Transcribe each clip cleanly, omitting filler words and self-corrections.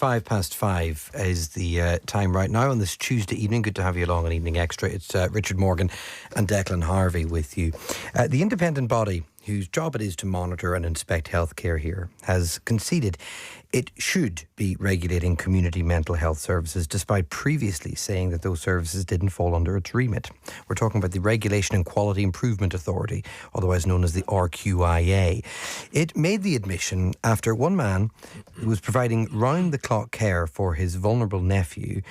5:05 is the time right now on this Tuesday evening. Good to have you along on Evening Extra. It's Richard Morgan and Declan Harvey with you. The independent body whose job it is to monitor and inspect healthcare here has conceded it should be regulating community mental health services, despite previously saying that those services didn't fall under its remit. We're talking about the Regulation and Quality Improvement Authority, otherwise known as the RQIA. It made the admission after one man who was providing round-the-clock care for his vulnerable nephew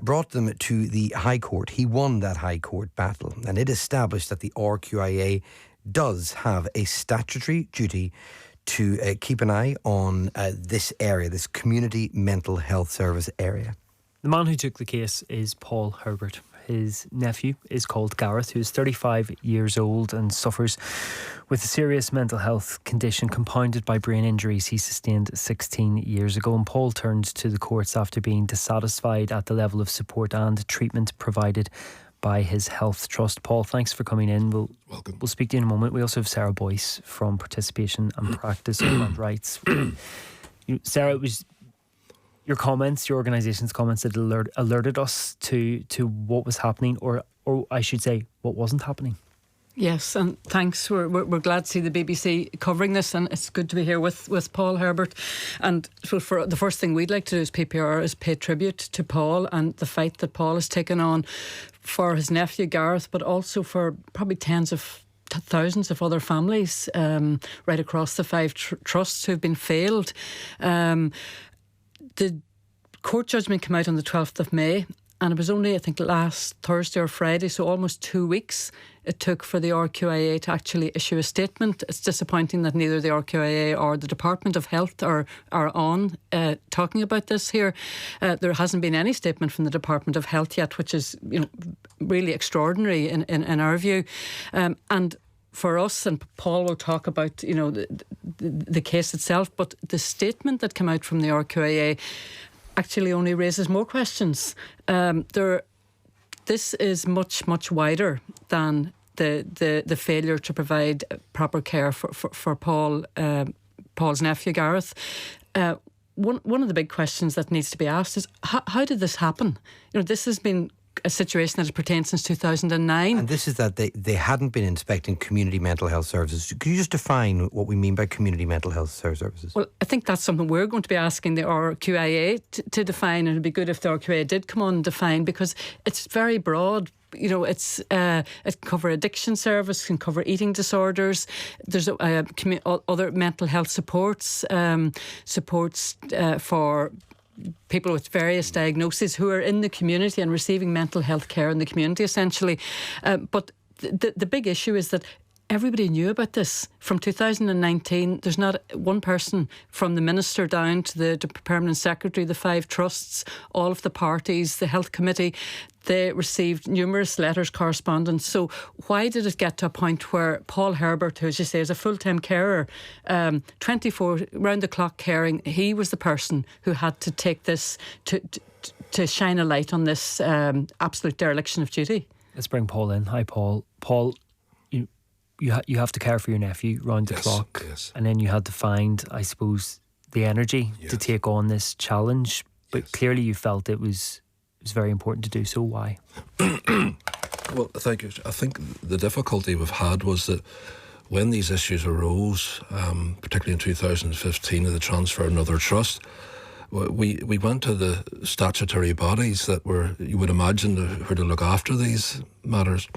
brought them to the High Court. He won that High Court battle, and it established that the RQIA does have a statutory duty to keep an eye on this area, this community mental health service area. The man who took the case is Paul Herbert. His nephew is called Gareth, who is 35 years old and suffers with a serious mental health condition compounded by brain injuries he sustained 16 years ago. And Paul turned to the courts after being dissatisfied at the level of support and treatment provided by his health trust. Paul, thanks for coming in. Welcome. We'll speak to you in a moment. We also have Sara Boyce from Participation and Practice on Land Rights. Sara, it was your comments, your organisation's comments that alerted us to what was happening, or I should say, what wasn't happening. Yes, and thanks. We're glad to see the BBC covering this, and it's good to be here with Paul Herbert. And so for the first thing we'd like to do as PPR is pay tribute to Paul and the fight that Paul has taken on for his nephew Gareth, but also for probably tens of thousands of other families right across the 5 trusts who've been failed. The court judgment came out on the 12th of May, and it was only, I think, last Thursday or Friday, so almost 2 weeks it took for the RQIA to actually issue a statement. It's disappointing that neither the RQIA or the Department of Health are on talking about this here. There hasn't been any statement from the Department of Health yet, which is really extraordinary in our view. And for us, and Paul will talk about the case itself, but the statement that came out from the RQIA actually only raises more questions. This is much, much wider than the failure to provide proper care for Paul's nephew Gareth. One of the big questions that needs to be asked is how did this happen? This has been a situation that has pertained since 2009. And this is that they hadn't been inspecting community mental health services. Could you just define what we mean by community mental health services? Well, I think that's something we're going to be asking the RQIA to define, and it would be good if the RQIA did come on and define, because it's very broad. It can cover addiction service, can cover eating disorders. There's other mental health supports for people with various diagnoses who are in the community and receiving mental health care in the community, essentially. But the big issue is that everybody knew about this. From 2019, there's not one person, from the Minister down to the Permanent Secretary, the 5 trusts, all of the parties, the Health Committee, they received numerous letters, correspondence. So why did it get to a point where Paul Herbert, who, as you say, is a full-time carer, 24 round-the-clock caring, he was the person who had to take this to shine a light on this absolute dereliction of duty? Let's bring Paul in. Hi, Paul. Paul, you have to care for your nephew round the clock. Yes. And then you had to find, I suppose, the energy to take on this challenge. But clearly you felt it was very important to do so. Why? Well, thank you. I think the difficulty we've had was that when these issues arose, particularly in 2015 of the transfer of another trust, we went to the statutory bodies that were, you would imagine, who to look after these matters.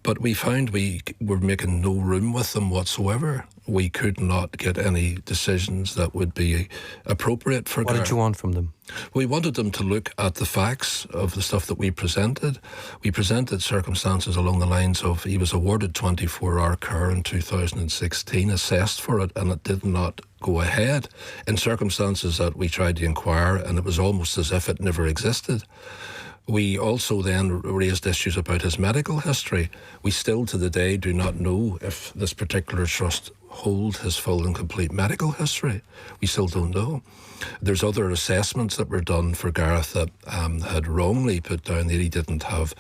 But we found we were making no room with them whatsoever. We could not get any decisions that would be appropriate for What did you want from them? We wanted them to look at the facts of the stuff that we presented. We presented circumstances along the lines of he was awarded 24-hour care in 2016, assessed for it, and it did not go ahead, in circumstances that we tried to inquire, and it was almost as if it never existed. We also then raised issues about his medical history. We still to the day do not know if this particular trust hold his full and complete medical history. We still don't know. There's other assessments that were done for Gareth that had wrongly put down that he didn't have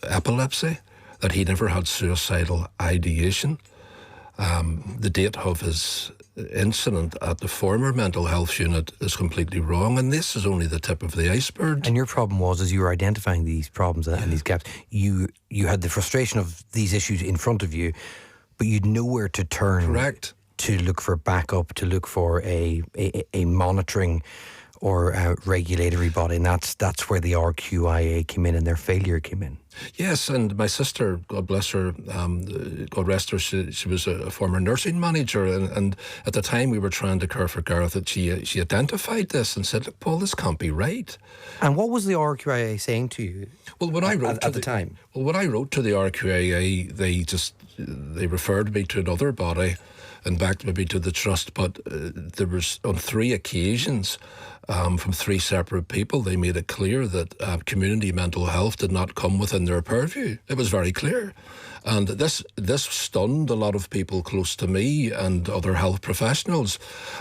epilepsy, that he never had suicidal ideation. The date of his incident at the former mental health unit is completely wrong, and this is only the tip of the iceberg. And your problem was, as you were identifying these problems and these gaps, you had the frustration of these issues in front of you, but you'd nowhere to turn. Correct. To look for backup, to look for a monitoring or a regulatory body, and that's where the RQIA came in and their failure came in. Yes, and my sister, God bless her, God rest her, she was a former nursing manager, and at the time we were trying to care for Gareth, that she identified this and said, "Look, Paul, this can't be right." And what was the RQIA saying to you? Well, when I wrote at the time, well, when I wrote to the RQIA, they referred me to another body and back maybe to the trust, but there was on 3 occasions from 3 separate people, they made it clear that community mental health did not come within their purview. It was very clear. And this stunned a lot of people close to me and other health professionals.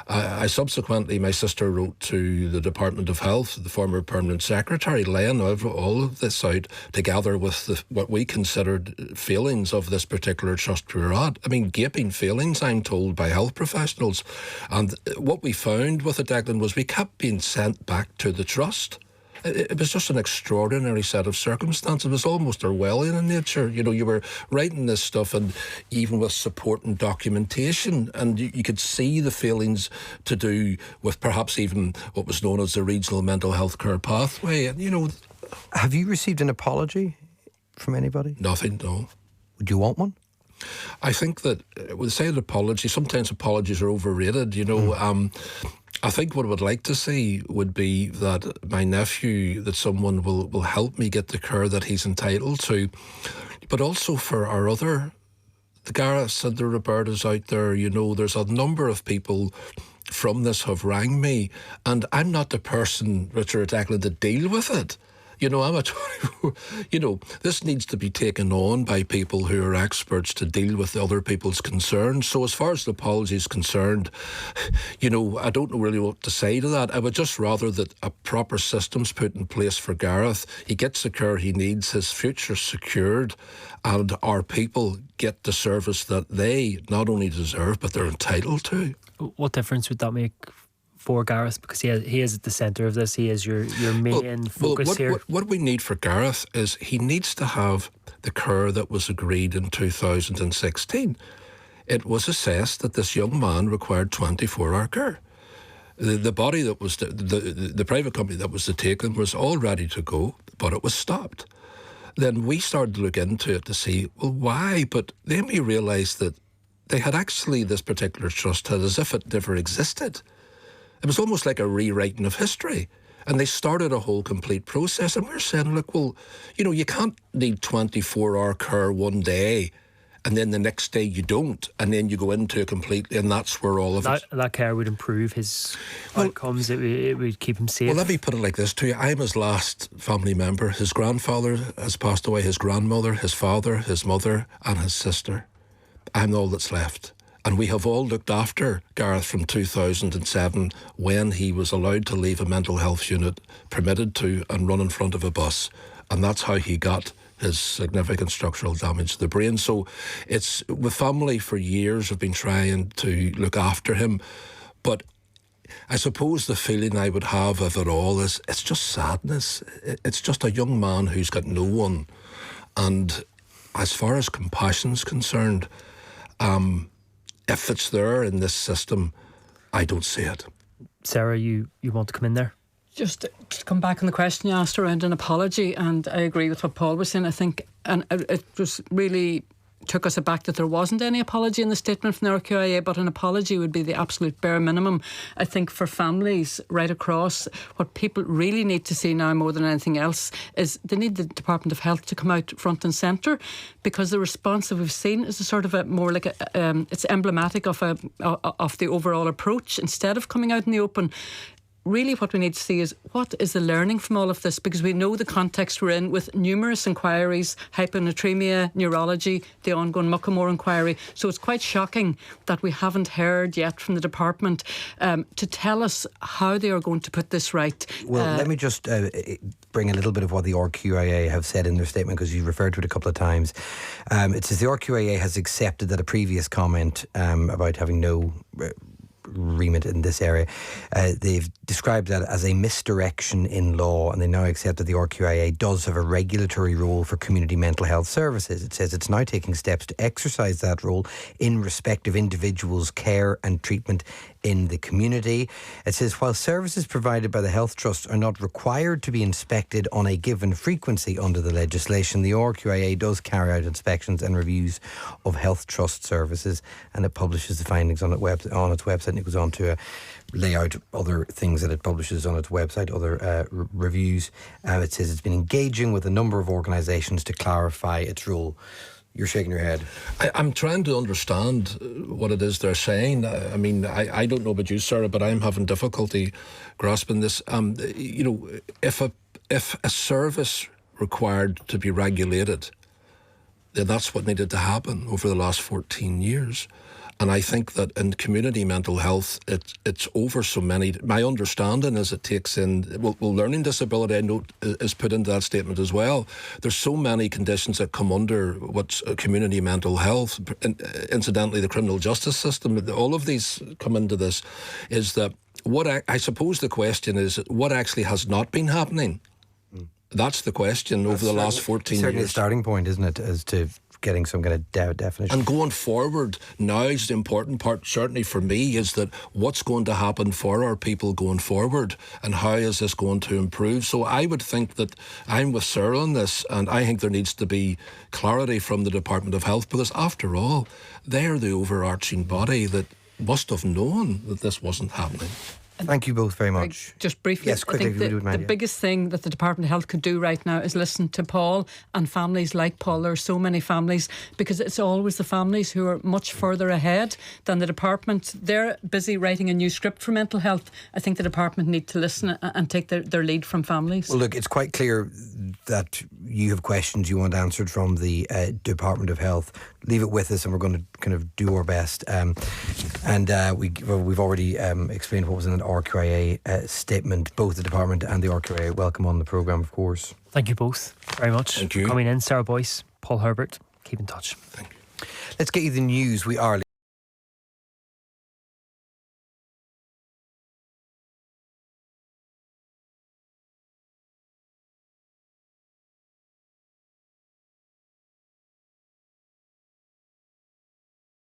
I subsequently, my sister wrote to the Department of Health, the former permanent secretary, laying all of this out together with what we considered failings of this particular trust we were at. I mean, gaping failings, I'm told, by health professionals. And what we found with it, Declan, was we kept being sent back to the trust. It was just an extraordinary set of circumstances. It was almost Orwellian in nature. You know, you were writing this stuff, and even with support and documentation, and you could see the failings to do with perhaps even what was known as the regional mental health care pathway. And, you know... Have you received an apology from anybody? Nothing, no. Would you want one? I think that, with say an apology, sometimes apologies are overrated, you know. I think what I would like to see would be that my nephew, that someone will help me get the care that he's entitled to, but also for our other, the Gareths and the Robertas out there, you know, there's a number of people from this have rang me, and I'm not the person, Richard Declan, to deal with it. You know, this needs to be taken on by people who are experts to deal with the other people's concerns. So as far as the apology is concerned, you know, I don't know really what to say to that. I would just rather that a proper system's put in place for Gareth. He gets the care he needs, his future secured, and our people get the service that they not only deserve, but they're entitled to. What difference would that make for Gareth? Because he is at the centre of this. He is your main focus here. What we need for Gareth is he needs to have the care that was agreed in 2016. It was assessed that this young man required 24-hour care. The body that was the private company that was to take him was all ready to go, but it was stopped. Then we started to look into it to see, well, why? But then we realised that they had actually, this particular trust had as if it never existed. It was almost like a rewriting of history. And they started a whole complete process. And we're saying, look, well, you know, you can't need 24-hour care one day and then the next day you don't. And then you go into it completely, and that's where all of it... That care would improve his outcomes. It would keep him safe. Well, let me put it like this to you. I'm his last family member. His grandfather has passed away, his grandmother, his father, his mother, and his sister. I'm all that's left. And we have all looked after Gareth from 2007 when he was allowed to leave a mental health unit, permitted to, and run in front of a bus. And that's how he got his significant structural damage to the brain. So it's, the family for years have been trying to look after him. But I suppose the feeling I would have of it all is it's just sadness. It's just a young man who's got no one. And as far as compassion's concerned, if it's there in this system, I don't see it. Sarah, you want to come in there? Just to come back on the question you asked around an apology, and I agree with what Paul was saying. I think, and it was really took us aback that there wasn't any apology in the statement from the RQIA, but an apology would be the absolute bare minimum. I think for families right across, what people really need to see now more than anything else is they need the Department of Health to come out front and centre, because the response that we've seen is a sort of a more like it's emblematic of the overall approach. Instead of coming out in the open, really what we need to see is what is the learning from all of this, because we know the context we're in with numerous inquiries, hyponatremia, neurology, the ongoing Muckamore inquiry. So it's quite shocking that we haven't heard yet from the department to tell us how they are going to put this right. Well, let me just bring a little bit of what the RQIA have said in their statement, because you referred to it a couple of times. It says the RQIA has accepted that a previous comment about having no remit in this area. They've described that as a misdirection in law, and they now accept that the RQIA does have a regulatory role for community mental health services. It says it's now taking steps to exercise that role in respect of individuals' care and treatment in the community. It says while services provided by the Health Trust are not required to be inspected on a given frequency under the legislation, the RQIA does carry out inspections and reviews of Health Trust services, and it publishes the findings on its website, and it goes on to lay out other things that it publishes on its website, other reviews. It says it's been engaging with a number of organisations to clarify its role. You're shaking your head. I'm trying to understand what it is they're saying. I mean, I don't know about you, Sarah, but I'm having difficulty grasping this. If a service required to be regulated, then that's what needed to happen over the last 14 years. And I think that in community mental health, it's over so many. My understanding is it takes in, well, learning disability, I know, is put into that statement as well. There's so many conditions that come under what's community mental health. Incidentally, the criminal justice system, all of these come into this, is that what I suppose the question is, what actually has not been happening? That's the question over the last 14 years. Certainly a starting point, isn't it, as to getting some kind of definition. And going forward, now is the important part, certainly for me, is that what's going to happen for our people going forward and how is this going to improve? So I would think that I'm with Sarah on this, and I think there needs to be clarity from the Department of Health, because after all, they're the overarching body that must have known that this wasn't happening. Thank you both very much. Just briefly, yes, quickly, I think the biggest thing that the Department of Health could do right now is listen to Paul and families like Paul. There are so many families, because it's always the families who are much further ahead than the department. They're busy writing a new script for mental health. I think the department need to listen and take their lead from families. Well, look, it's quite clear that you have questions you want answered from the Department of Health. Leave it with us, and we're going to kind of do our best. We've already explained what was in an RQIA statement. Both the department and the RQIA welcome on the programme, of course. Thank you both very much. Thank you. Coming in, Sara Boyce, Paul Herbert. Keep in touch. Thank you. Let's get you the news. We are